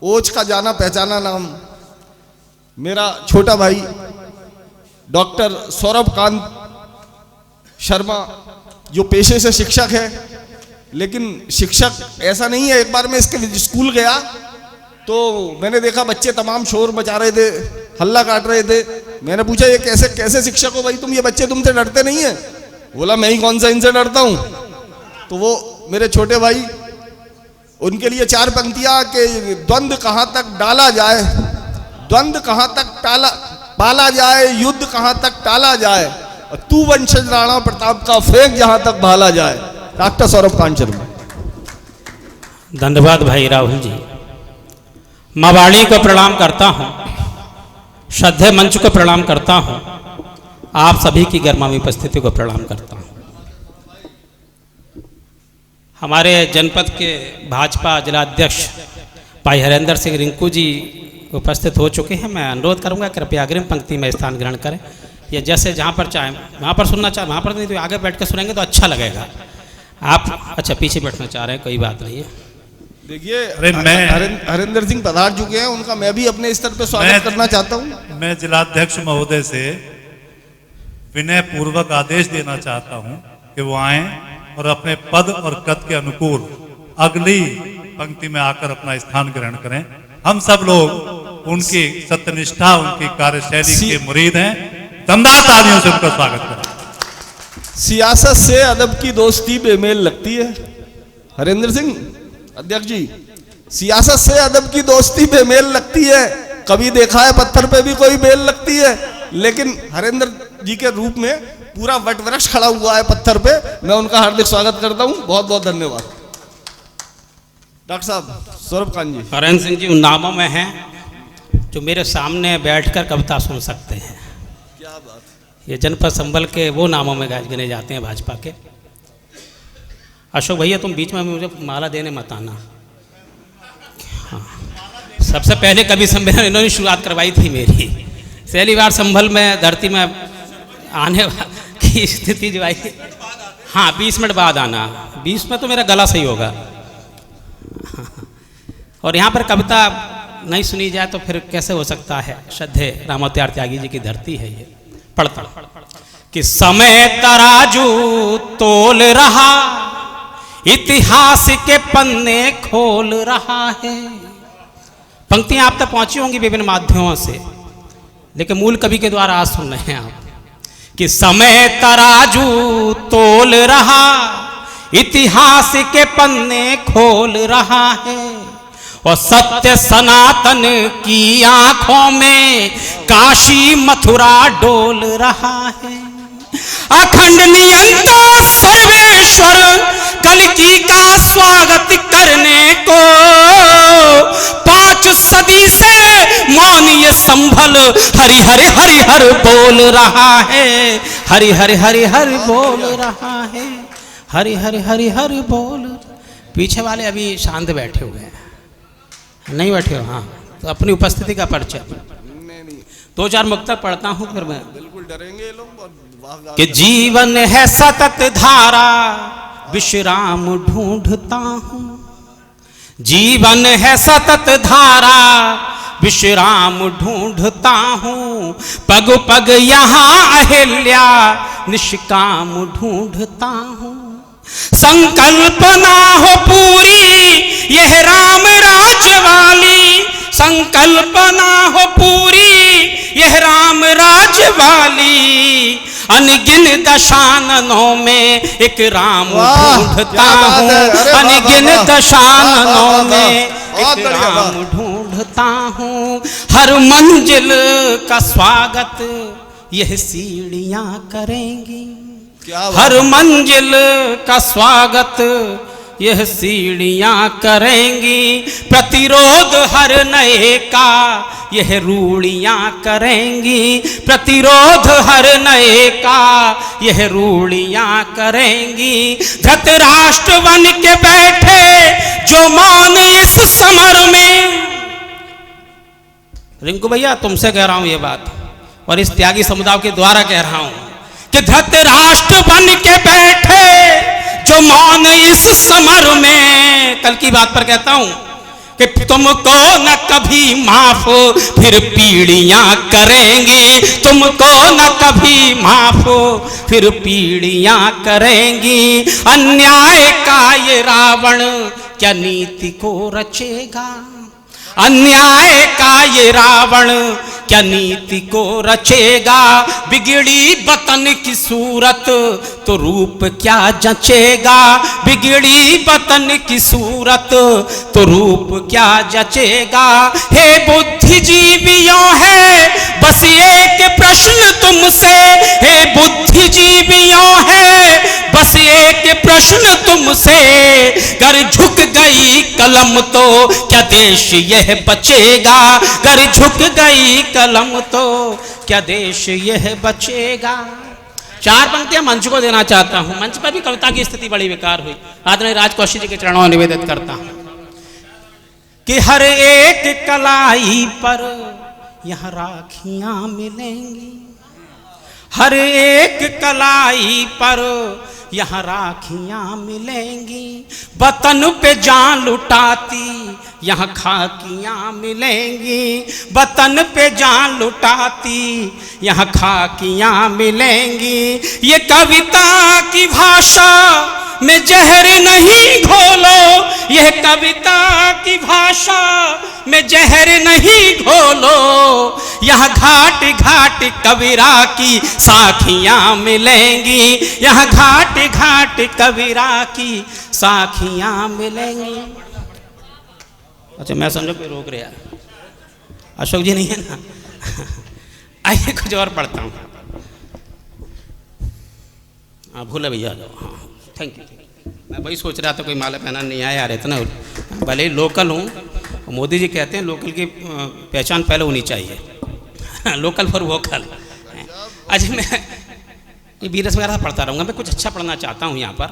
ओज का जाना पहचाना नाम, मेरा छोटा भाई डॉक्टर सौरभ कांत शर्मा, जो पेशे से शिक्षक है, लेकिन शिक्षक ऐसा नहीं है। एक बार मैं इसके स्कूल गया तो मैंने देखा बच्चे तमाम शोर मचा रहे थे, हल्ला काट रहे थे। मैंने पूछा ये कैसे कैसे शिक्षक हो भाई तुम, ये बच्चे तुमसे डरते नहीं है? बोला मैं ही कौन सा इनसे डरता हूं। तो वो मेरे छोटे भाई, उनके लिए 4 पंक्तियां कि द्वंद्व कहां तक डाला जाए, द्वंद्व कहां तक पाला जाए, युद्ध कहां तक टाला जाए, और तू वंशज राणा प्रताप का फेंक जहां तक भाला जाए। डॉक्टर सौरभ कांत शर्मा। धन्यवाद भाई राहुल जी। माँ वाणी को प्रणाम करता हूँ, श्रद्धेय मंच को प्रणाम करता हूँ, आप सभी की गर्मावी उपस्थिति को प्रणाम करता हूँ। हमारे जनपद के भाजपा जिलाध्यक्ष भाई हरेंद्र सिंह रिंकू जी उपस्थित हो चुके हैं। मैं अनुरोध करूंगा कृपया अग्रिम पंक्ति में स्थान ग्रहण करें, या जैसे जहाँ पर चाहें वहाँ पर सुनना चाहें वहाँ पर, नहीं तो आगे बैठ कर सुनेंगे तो अच्छा लगेगा। आप अच्छा पीछे बैठना चाह रहे हैं, कोई बात नहीं है। देखिए हरेंद्र सिंह पधार चुके हैं, उनका मैं भी अपने स्तर पर स्वागत करना चाहता हूँ। मैं जिलाध्यक्ष महोदय से विनय पूर्वक आदेश देना चाहता हूँ कि वो आए और अपने पद और कद के अनुकूल अगली पंक्ति में आकर अपना स्थान ग्रहण करें। हम सब लोग उनकी सत्यनिष्ठा, उनकी कार्यशैली के मुरीद हैं। दमदार तालियों से उनका स्वागत करें। सियासत से अदब की दोस्ती बेमेल लगती है। हरेंद्र सिंह अध्यक्ष जी, सियासत से अदब की दोस्ती बेमेल लगती है। कभी देखा है पत्थर पे भी कोई बेल लगती है, लेकिन हरेंद्र जी के रूप में पूरा वट वृक्ष खड़ा हुआ है पत्थर पे। मैं उनका हार्दिक स्वागत करता हूं, बहुत बहुत धन्यवाद। डॉक्टर साहब सौरभ कांत जी। हरेंद्र सिंह जी उन नामों में हैं जो मेरे सामने बैठकर कविता सुन सकते हैं। क्या बात, ये जनपद संबल के वो नामों में गिने जाते हैं भाजपा के। अशोक भैया तुम बीच में मुझे माला देने मत आना। हाँ, सबसे पहले कवि सम्मेलन इन्होंने शुरुआत करवाई थी मेरी। पहली बार संभल में धरती में आने की स्थिति जो आई, हाँ 20 मिनट बाद आना, 20 में तो मेरा गला सही होगा। और यहाँ पर कविता नहीं सुनी जाए तो फिर कैसे हो सकता है। श्रद्धेय रामोत्यार त्यागी जी की धरती है ये। पढ़ता कि समय तराजू तोल रहा, इतिहास के पन्ने खोल रहा है। पंक्तियां आप तक पहुंची होंगी विभिन्न माध्यमों से, लेकिन मूल कवि के द्वारा आज सुन रहे हैं आप कि समय तराजू तोल रहा, इतिहास के पन्ने खोल रहा है, और सत्य सनातन की आंखों में काशी मथुरा डोल रहा है। अखंड नियंता सर्वेश्वर कल्कि का स्वागत करने को 5 सदी से मौन ये संभल हरि हरि हरि हर बोल रहा है। हरि हरि हरि हर बोल रहा है। हरि हरि हरि हर बोल। पीछे वाले अभी शांत बैठे हुए हैं, नहीं बैठे हो? हाँ, तो अपनी उपस्थिति का परिचय 2-4 मुक्तक पढ़ता हूँ फिर मैं। बिल्कुल डरेंगे लोग। कि जीवन है सतत धारा, विश्राम ढूंढता हूँ। जीवन है सतत धारा, विश्राम ढूंढता हूँ। पग पग यहाँ अहिल्या, निष्काम ढूंढता हूँ। संकल्पना हो पूरी यह राम राज वाली, संकल्पना हो पूरी यह राम राज वाली। अनगिन दशाननों में एक राम ढूंढता हूँ। अनगिन दशाननों में एक राम ढूंढता हूँ। हर मंजिल का स्वागत यह सीढ़ियाँ करेंगी। हर मंजिल का स्वागत यह सीढ़ियाँ करेंगी। प्रतिरोध हर नए का यह रूढ़ियाँ करेंगी। प्रतिरोध हर नए का यह रूढ़ियाँ करेंगी। धृतराष्ट्र बन के बैठे जो मौन इस समर में। रिंकू भैया तुमसे कह रहा हूँ ये बात, और इस त्यागी समुदाय के द्वारा कह रहा हूँ कि धृतराष्ट्र बन के बैठे जो मौन इस समर में। कल की बात पर कहता हूं कि तुमको न कभी माफ फिर पीढ़ियां करेंगी, तुमको न कभी माफ फिर पीढ़ियां करेंगी। अन्याय का ये रावण क्या नीति को रचेगा, अन्याय का ये रावण क्या नीति को रचेगा। बिगड़ी वतन की सूरत तो रूप क्या जचेगा, बिगड़ी वतन की सूरत तो रूप क्या जचेगा। हे बुद्धिजीवियों है बस एक प्रश्न तुमसे, हे बुद्धिजीवियों है बस एक प्रश्न तुमसे, गर झुक गई कलम तो क्या देश यह बचेगा, गर झुक गई कलम तो क्या देश यह बचेगा। 4 पंक्तियां मंच को देना चाहता हूं। मंच पर भी कविता की स्थिति बड़ी बेकार हुई। आदरणीय राजकौशी जी के चरणों में निवेदित करता हूं कि हर एक कलाई पर यहां राखियां मिलेंगी, हर एक कलाई पर यहाँ राखियां मिलेंगी। वतन पे जान लुटाती यहाँ खाकियां मिलेंगी, वतन पे जान लुटाती यहाँ खाकियां मिलेंगी। ये कविता की भाषा में जहर नहीं घोलो, यह कविता की भाषा में जहर नहीं घोलो। यहाँ घाट घाट कबीरा की साखियां मिलेंगी, यहाँ घाट घाट कबीरा की साखियां मिलेंगी। अच्छा मैं समझो कोई रोक रहा, अशोक जी नहीं है ना। आइए कुछ और पढ़ता हूँ। हाँ भूले भैया जाओ। हाँ थैंक यू। मैं वही सोच रहा था कोई माला पहना नहीं आया यार, इतना भले ही लोकल हूँ। मोदी जी कहते हैं लोकल की पहचान पहले होनी चाहिए, लोकल फॉर वोकल। अच्छा मैं ये बीरस वगैरह पढ़ता रहूँगा। मैं कुछ अच्छा पढ़ना चाहता हूँ यहाँ पर,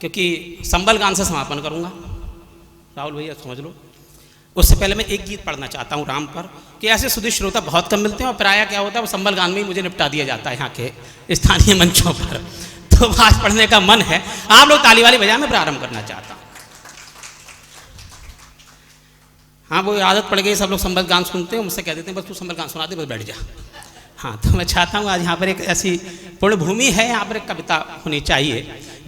क्योंकि संबल गान से समापन करूँगा। राहुल भैया समझ लो। उससे पहले मैं एक गीत पढ़ना चाहता हूँ राम पर, कि ऐसे सुधीर श्रोता बहुत कम मिलते हैं और प्रायः क्या होता है वो संबल गान में ही मुझे निपटा दिया जाता है यहाँ के स्थानीय मंचों पर। तो आज पढ़ने का मन है, आप लोग ताली वाली बजाय मैं प्रारंभ करना चाहता हूँ। हाँ वो आदत पड़ गई, सब लोग संबल गान सुनते हैं, मुझसे कह देते हैं बस तू संबल गान सुना दे, बस बैठ जा। हाँ तो मैं चाहता हूँ आज यहाँ पर एक ऐसी पूर्ण भूमि है, यहाँ पर एक कविता होनी चाहिए।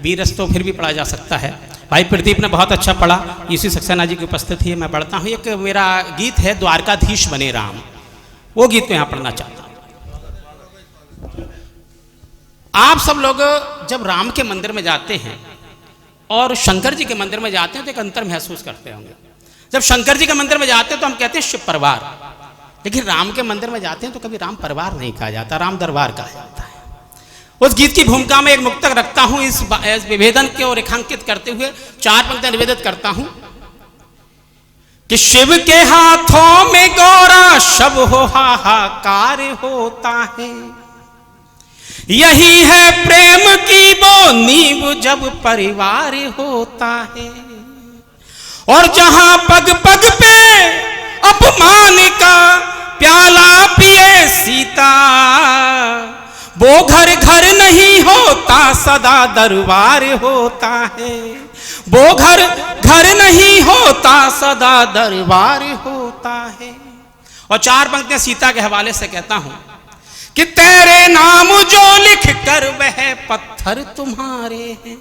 बीरस तो फिर भी पढ़ा जा सकता है। भाई प्रदीप ने बहुत अच्छा पढ़ा, यूसी सक्सेना जी की उपस्थिति है। मैं पढ़ता हूँ, एक मेरा गीत है द्वारकाधीश बने राम, वो गीत मैं यहाँ पढ़ना चाहता हूँ। आप सब लोग जब राम के मंदिर में जाते हैं और शंकर जी के मंदिर में जाते हैं तो एक अंतर महसूस करते होंगे। जब शंकर जी के मंदिर में जाते हैं तो हम कहते हैं शिव परिवार, लेकिन राम के मंदिर में जाते हैं तो कभी राम परिवार नहीं कहा जाता, राम दरबार कहा जाता है। उस गीत की भूमिका में एक मुक्तक रखता हूं, इस विभेदन को रेखांकित करते हुए 4 पंक्तियां निवेदित करता हूं कि शिव के हाथों में गौरा शब हो हाहाकार होता है, यही है प्रेम की वो नींव जब परिवार होता है। और जहां पग पग पे अपमान का प्याला पिए सीता, वो घर घर नहीं होता सदा दरबार होता है, वो घर घर नहीं होता सदा दरबार होता है। और 4 पंक्तियां सीता के हवाले से कहता हूं कि तेरे नाम जो लिख कर वह पत्थर तुम्हारे हैं।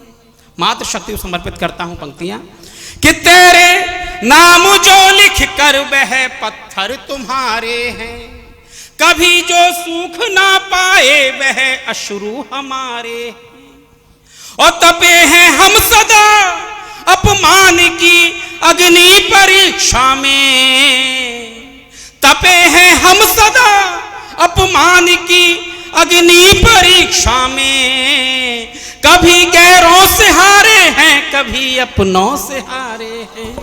मात्र शक्ति को समर्पित करता हूं पंक्तियां कि तेरे नाम जो लिख कर वह पत्थर तुम्हारे हैं, कभी जो सूख ना पाए वह अश्रु हमारे हैं। और तपे हैं हम सदा अपमान की अग्नि परीक्षा में, तपे हैं हम सदा अपमान की अग्नि परीक्षा में। कभी गैरों से हारे हैं कभी अपनों से हारे हैं,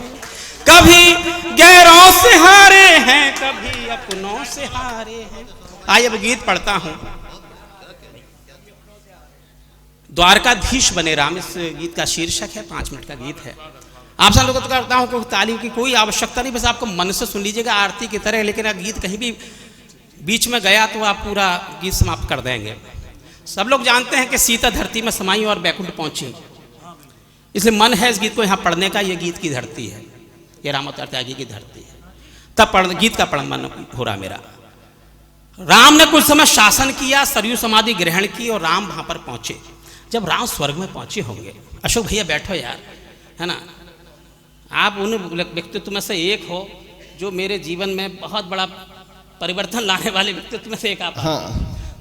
कभी गैरों से हारे हैं कभी अपनों से हारे हैं। आइए अब गीत पढ़ता हूं, द्वारकाधीश बने राम इस गीत का शीर्षक है। 5 मिनट का गीत है। आप सब लोगों को करता हूं कि तालीम की कोई आवश्यकता नहीं, बस आपको मन से सुन लीजिएगा आरती की तरह। लेकिन अगर गीत कहीं भी बीच में गया तो आप पूरा गीत समाप्त कर देंगे। सब लोग जानते हैं कि सीता धरती में समाई और बैकुंठ पहुंची, इसलिए मन है इस गीत को यहाँ पढ़ने का। ये गीत की धरती है, ये रामावतार त्यागी की धरती है। तब गीत का पढ़ मन हो रहा मेरा। राम ने कुछ समय शासन किया, सरयू समाधि ग्रहण की और राम वहां पर पहुंचे। जब राम स्वर्ग में पहुंचे होंगे, अशोक भैया बैठो यार, है ना, आप उन व्यक्तित्व में से एक हो जो मेरे जीवन में बहुत बड़ा परिवर्तन लाने वाले व्यक्तित्व में से एक आप। हाँ,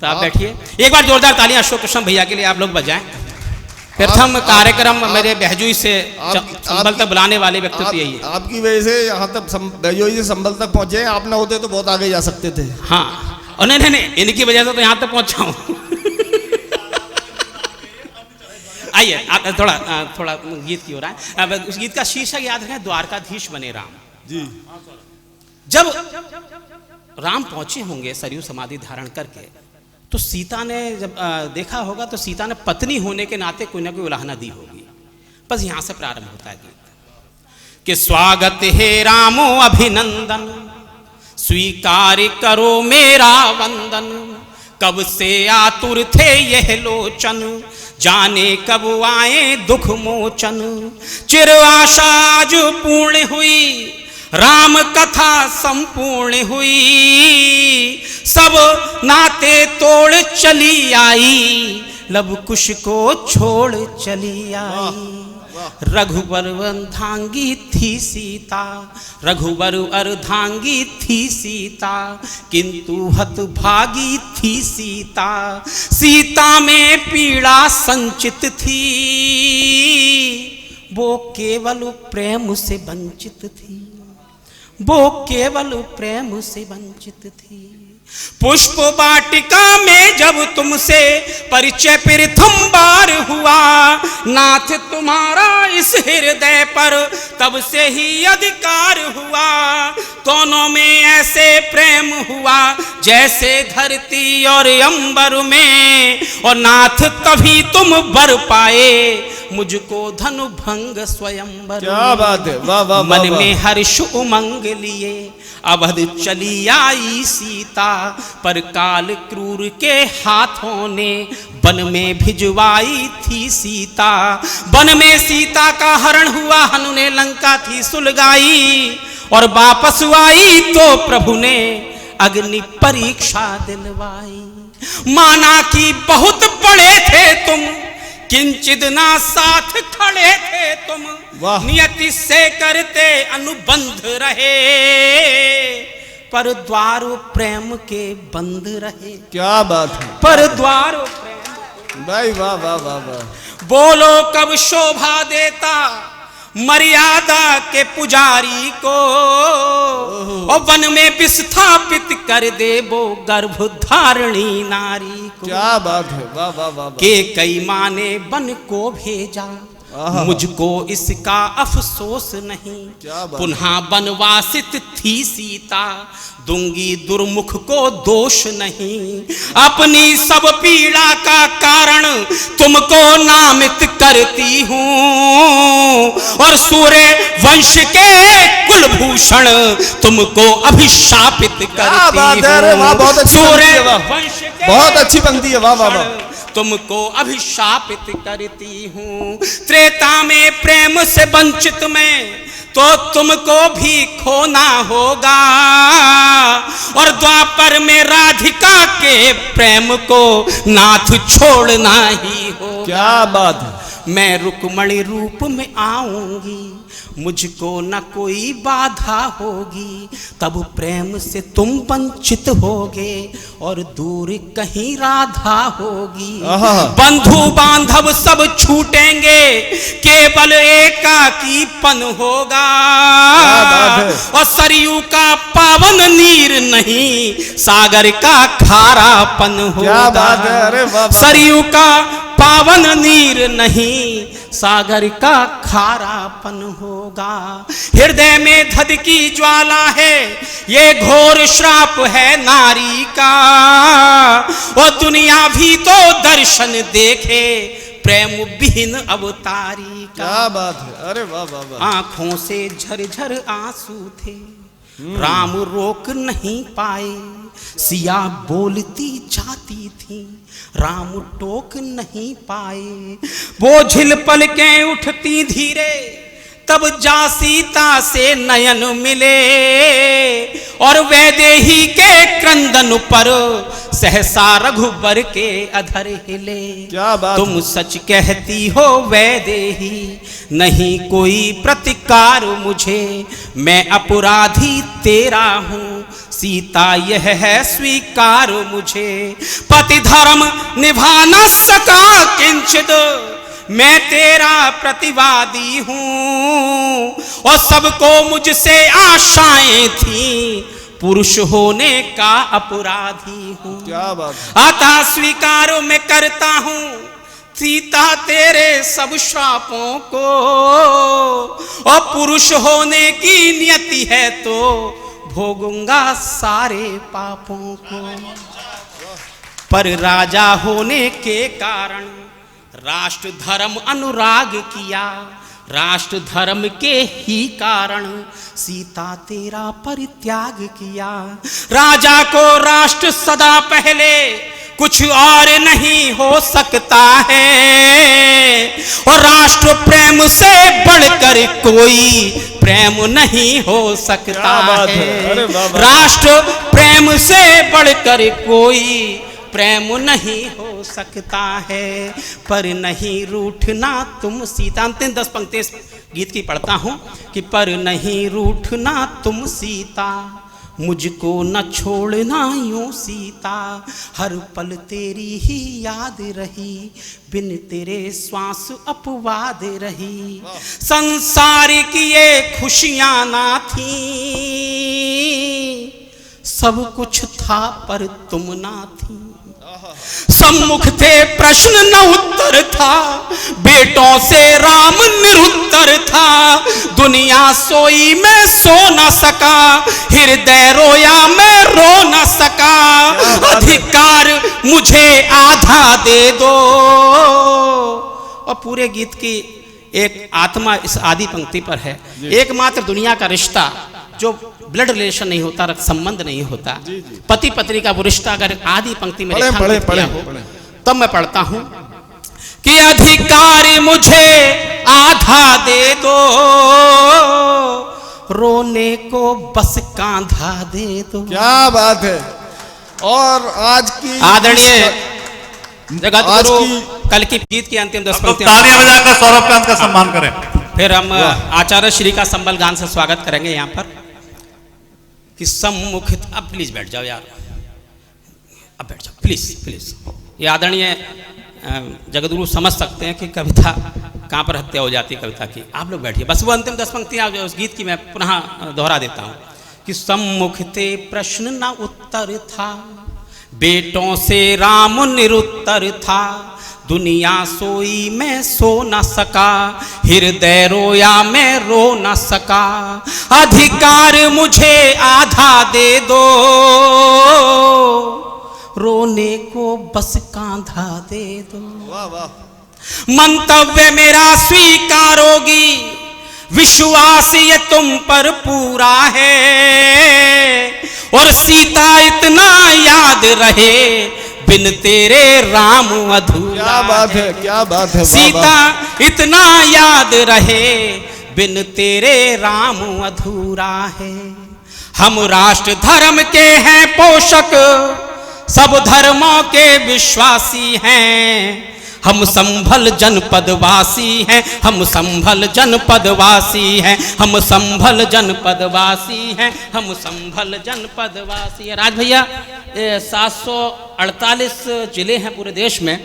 तो आप बैठिए, एक बार जोरदार तालियां अशोक कृष्ण भैया के लिए आप लोग बजाएं। प्रथम कार्यक्रम मेरे बहजोई से संभल तक बुलाने वाले व्यक्तित्व यही है। आपकी वजह से यहाँ तक बहजोई से संभल तक पहुंचे। आप ना होते तो बहुत आगे जा सकते थे। हाँ, और नहीं, इनकी वजह से तो यहाँ तक पहुंचा हूँ। आइए आप थोड़ा गीत की हो रहा है। अब उस गीत का शीर्षक याद रखें, द्वारकाधीश बने राम जी। जब राम पहुंचे होंगे सरयू समाधि धारण करके, तो सीता ने जब देखा होगा तो सीता ने पत्नी होने के नाते कोई ना कोई उलाहना दी होगी। बस यहां से प्रारंभ होता है गीत कि स्वागत है रामो अभिनंदन, स्वीकार करो मेरा वंदन, कब से आतुर थे यह लोचन, जाने कब आए दुख मोचन, चिर आशा आज पूर्ण हुई, राम कथा संपूर्ण हुई, सब नाते तोड़ चली आई, लब कुश को छोड़ चली आई। रघुवर अर्धांगी थी सीता, रघुवर अर्धांगी थी सीता, किंतु हतभागी थी सीता, सीता में पीड़ा संचित थी, वो केवल प्रेम से वंचित थी, वो केवल प्रेम से वंचित थी। पुष्प वाटिका में जब तुमसे परिचय प्रथम बार हुआ, नाथ तुम्हारा इस हृदय पर तब से ही अधिकार हुआ, दोनों में ऐसे प्रेम हुआ जैसे धरती और अंबर में, और नाथ तभी तुम बर पाए मुझको धनु भंग स्वयंवर। क्या बात है, वाह वाह। मन में हर्ष उमंग लिए अवध चली आई सीता, पर काल क्रूर के हाथों ने वन में भिजवाई थी सीता। वन में सीता का हरण हुआ, हनु ने लंका थी सुलगाई, और वापस आई तो प्रभु ने अग्नि परीक्षा दिलवाई। माना कि बहुत बड़े थे तुम, किंचित ना साथ खड़े थे तुम, नियति से करते अनुबंध रहे, पर द्वार प्रेम के बंद रहे। क्या बात है, पर द्वार प्रेम। भाई वाह वाह वाह वाह। बोलो कब शोभा देता मर्यादा के पुजारी को, और वन में विस्थापित कर दे वो गर्भ धारणी नारी को। क्या बात है, वाह वाह वाह। के कई माने वन को भेजा, मुझको इसका अफसोस नहीं, पुनः वनवासित थी सीता, दूंगी दुर्मुख को दोष नहीं, अपनी सब पीड़ा का कारण तुमको नामित करती हूँ, और सूर्य वंश के कुलभूषण तुमको अभिशापित करती हूँ। सूर्य वंश के बहुत अच्छी पंक्ति है, वाह वाह वाह। तुमको अभिशापित करती हूँ। त्रेता में प्रेम से वंचित मैं तो तुमको भी खोना होगा, और द्वापर में राधिका के प्रेम को नाथ छोड़ना ही होगा। क्या बात है। मैं रुक्मणी रूप में आऊंगी, मुझको न कोई बाधा होगी, तब प्रेम से तुम वंचित होगे, और दूर कहीं राधा होगी। बंधु बांधव सब छूटेंगे, केवल एकाकीपन होगा, और सरयू का पावन नीर नहीं, सागर का खारापन होगा। सरयू का पावन नीर नहीं, सागर का खारापन होगा। हृदय में धधकी ज्वाला है, ये घोर श्राप है नारी का, वो दुनिया भी तो दर्शन देखे प्रेम विहीन अवतारी का। क्या बात है, अरे वाह वाह वाह। आंखों से झरझर आंसू थे, राम रोक नहीं पाए, सिया बोलती जाती थी, राम टोक नहीं पाए। वो झिल पलकें उठती धीरे, तब जा सीता से नयन मिले और वैदेही के क्रंदन पर सहसा रघुबर के अधर हिले। क्या बात तुम सच कहती हो वैदेही, नहीं कोई प्रतिकार मुझे, मैं अपराधी तेरा हूँ, सीता यह है स्वीकार मुझे। पति धर्म निभा न सका किंचित, मैं तेरा प्रतिवादी हूँ, और सबको मुझसे आशाएं थी, पुरुष होने का अपराधी हूँ। क्या बात, अतः स्वीकार मैं करता हूँ सीता तेरे सब श्रापों को, और पुरुष होने की नियति है तो भोगूंगा सारे पापों को। पर राजा होने के कारण राष्ट्र धर्म अनुराग किया, राष्ट्र धर्म के ही कारण सीता तेरा परित्याग किया। राजा को राष्ट्र सदा पहले, कुछ और नहीं हो सकता है, और राष्ट्र प्रेम से बढ़कर कोई प्रेम नहीं हो सकता है। राष्ट्र प्रेम से बढ़कर कोई प्रेम नहीं हो सकता है, पर नहीं रूठना तुम सीता। अंतिम 10 पंक्ति इस गीत की पढ़ता हूँ कि पर नहीं रूठना तुम सीता, मुझको न छोड़ना यूं सीता, हर पल तेरी ही याद रही, बिन तेरे श्वास अपवाद रही। संसार की ये खुशियाँ ना थी, सब कुछ था पर तुम ना थी। सम्मुख थे प्रश्न न उत्तर था, बेटों से राम निरुत्तर था, दुनिया सोई मैं सो न सका, हृदय रोया मैं रो न सका, अधिकार मुझे आधा दे दो। और पूरे गीत की एक आत्मा इस आदि पंक्ति पर है। एकमात्र दुनिया का रिश्ता जो ब्लड रिलेशन नहीं होता, रक्त संबंध नहीं होता, पति पत्नी का वो रिश्ता अगर आदि पंक्ति में रेखांकित किया हो, तब मैं पढ़ता हूं कि अधिकार मुझे आधा दे दो, रोने को बस कांधा दे दो। क्या बात है। और आज की आदरणीय जगत गुरु कल की गीत की अंतिम 10 पंक्तियां तालियां बजाकर सौरभ कांत का सम्मान करें। फिर हम आचार्य श्री का संबल गान से स्वागत करेंगे यहाँ पर कि सम्मुख। अब प्लीज बैठ जाओ यार, अब बैठ जाओ प्लीज प्लीज। ये आदरणीय जगतगुरु समझ सकते हैं कि कविता कहाँ पर हत्या हो जाती है कविता की। आप लोग बैठिए, बस वो अंतिम 10 पंक्तियां उस गीत की मैं पुनः दोहरा देता हूँ कि सम्मुख थे प्रश्न न उत्तर था, बेटों से राम निरुत्तर था, दुनिया सोई मैं सो न सका, हृदय रोया मैं रो न सका, अधिकार मुझे आधा दे दो, रोने को बस कांधा दे दो। वाह वाह। मंतव्य मेरा स्वीकारोगी, विश्वास ये तुम पर पूरा है, और सीता इतना याद रहे, बिन तेरे राम अधूरा। क्या बात है, क्या बात है। सीता इतना याद रहे, बिन तेरे राम अधूरा है। हम राष्ट्र धर्म के हैं पोषक, सब धर्मों के विश्वासी हैं, हम संभल जनपद वासी हैं, हम संभल जनपद वासी हैं, हम संभल जनपद वासी हैं, हम संभल जनपद वासी हैं। राज भैया, 748 जिले हैं पूरे देश में,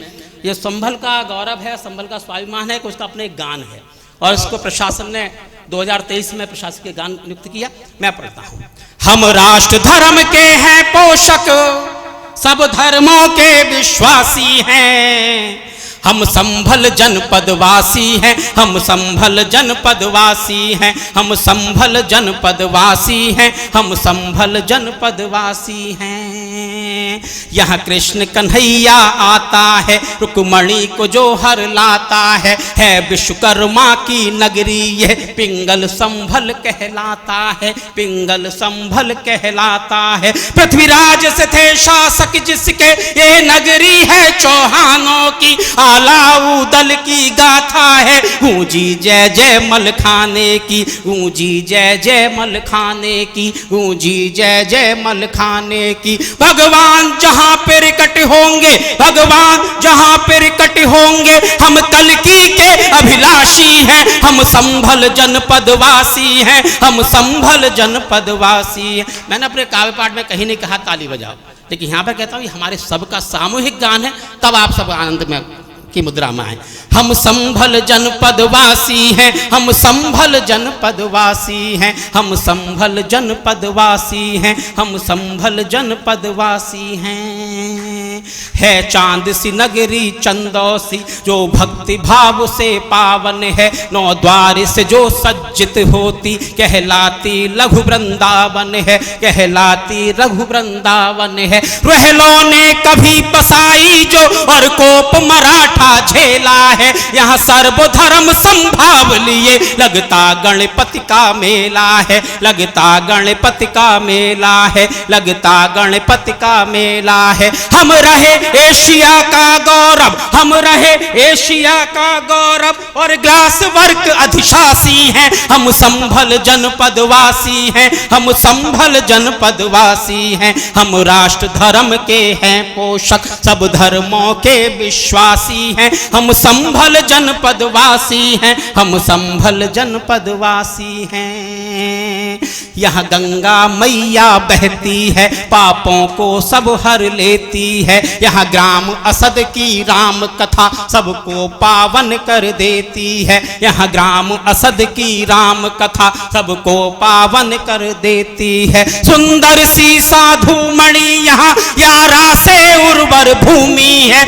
ये संभल का गौरव है, संभल का स्वाभिमान है, उसका अपने एक गान है, और इसको प्रशासन ने 2023 में प्रशासकीय गान नियुक्त किया। मैं पढ़ता हूँ। हम राष्ट्र धर्म के हैं पोषक, सब धर्मों के विश्वासी हैं, हम संभल जनपद वासी हैं, हम संभल जनपद वासी हैं, हम संभल जनपद वासी हैं, हम संभल जनपद वासी हैं। यहाँ कृष्ण कन्हैया आता है, रुक्मणी को जो हर लाता है विश्वकर्मा की नगरी यह पिंगल संभल कहलाता है, पिंगल संभल कहलाता है। पृथ्वीराज से थे शासक जिसके ये नगरी है चौहानों की, आलाऊ दल की गाथा है, गूंजी जय जय मल खाने की, गूंजी जय जय मल खाने की, गूंजी जय जय मल खाने की। भगवान जहां प्रकट होंगे, भगवान जहां प्रकट होंगे, हम कल्कि के अभिलाषी हैं, हम संभल जनपद वासी हैं, हम संभल जनपद वासी हैं। मैंने अपने काव्य पाठ में कहीं नहीं कहा ताली बजाओ, लेकिन यहाँ पर कहता हूँ ये हमारे सबका सामूहिक गान है, तब आप सब आनंद में की मुद्रा में आए। हम संभल जनपद वासी हैं, हम संभल जनपद वासी हैं, हम संभल जनपद वासी हैं, हम संभल जनपद वासी हैं। है चांद सी नगरी चंदौसी जो भक्ति भाव से पावन है, नौ द्वार से जो सज्जित होती कहलाती लघु वृंदावन है, कहलाती लघु वृंदावन है। रोहलों ने कभी बसाई जो और कोप मराठा झेला है, यहाँ सर्वधर्म संभाव लिए लगता गणपति का मेला है, लगता गणपति का मेला है, लगता गणपति का मेला है। हम रहे एशिया का गौरव, हम रहे एशिया का गौरव और ग्लास वर्क अधिशासी हैं, हम संभल जनपद वासी हैं, हम संभल जनपद वासी हैं। हम राष्ट्र धर्म के हैं पोषक, सब धर्मों के विश्वासी हैं, हम संभल जनपद वासी हैं, हम संभल जनपद वासी हैं। यहाँ गंगा मैया बहती है, पापों को सब हर लेती है, यहाँ ग्राम असद की राम कथा सबको पावन कर देती है, यहाँ ग्राम असद की राम कथा सबको पावन कर देती है। सुंदर सी साधु मणि यहाँ यारा से उर्वर भूमि है,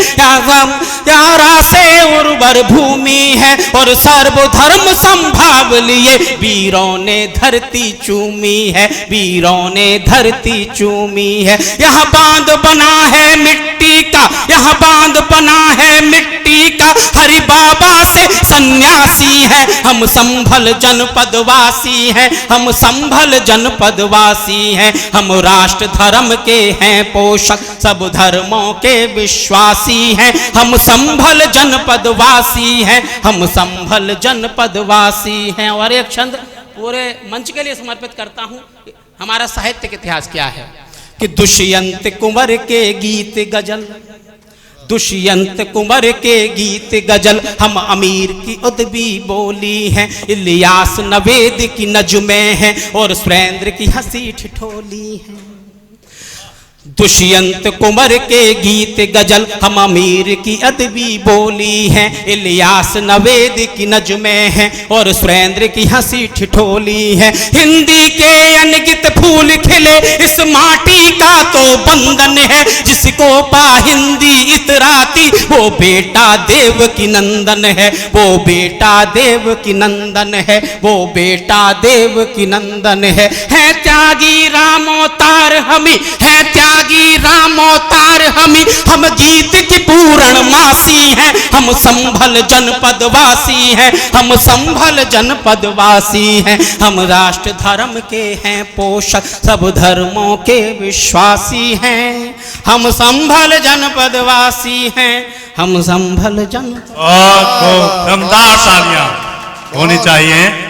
यारा से उर्वर भूमि है और सर्वधर्म संभाव लिए वीरों ने धरती चूमी है, वीरों ने धरती चूमी है। यहाँ बांध बना है मिट्टी का, यहाँ बांध बना है मिट्टी का, हरि बाबा से सन्यासी है, हम संभल जनपद वासी हैं, हम संभल जनपद वासी हैं। हम राष्ट्र धर्म के हैं पोषक, सब धर्मों के विश्वासी हैं, हम संभल जनपद वासी हैं, हम संभल जनपद वासी हैं। और एक छंद पूरे मंच के लिए समर्पित करता हूं। हमारा साहित्य का इतिहास क्या है कि दुष्यंत कुंवर के गीत गजल, दुष्यंत कुंवर के गीत गजल हम अमीर की उदबी बोली हैं, इलियास नवेद की नजुमें हैं और सुरेंद्र की हंसी ठिठोली है। दुष्यंत कुंवर के गीत गजल हम अमीर की अदबी बोली हैं, इलियास नवेद की नज़्में हैं और सुरेंद्र की हंसी ठिठोली है। हिंदी के अनगित फूल खिले इस माटी का तो बंधन है, जिसको पा हिंदी इतराती वो बेटा देव की नंदन है, वो बेटा देव की नंदन है, वो बेटा देव की नंदन है। त्यागी रामोतार हमी, है त्यागी रामोतार हमी, हम गीत की पूर्ण मासी हैं, हम संभल जनपद वासी हैं, हम संभल जनपद वासी हैं। हम राष्ट्र धर्म के हैं पोषक, सब धर्मों के विश्वासी हैं, हम संभल जनपद वासी हैं, हम संभल जनपद। और दमदार तालियां होनी चाहिए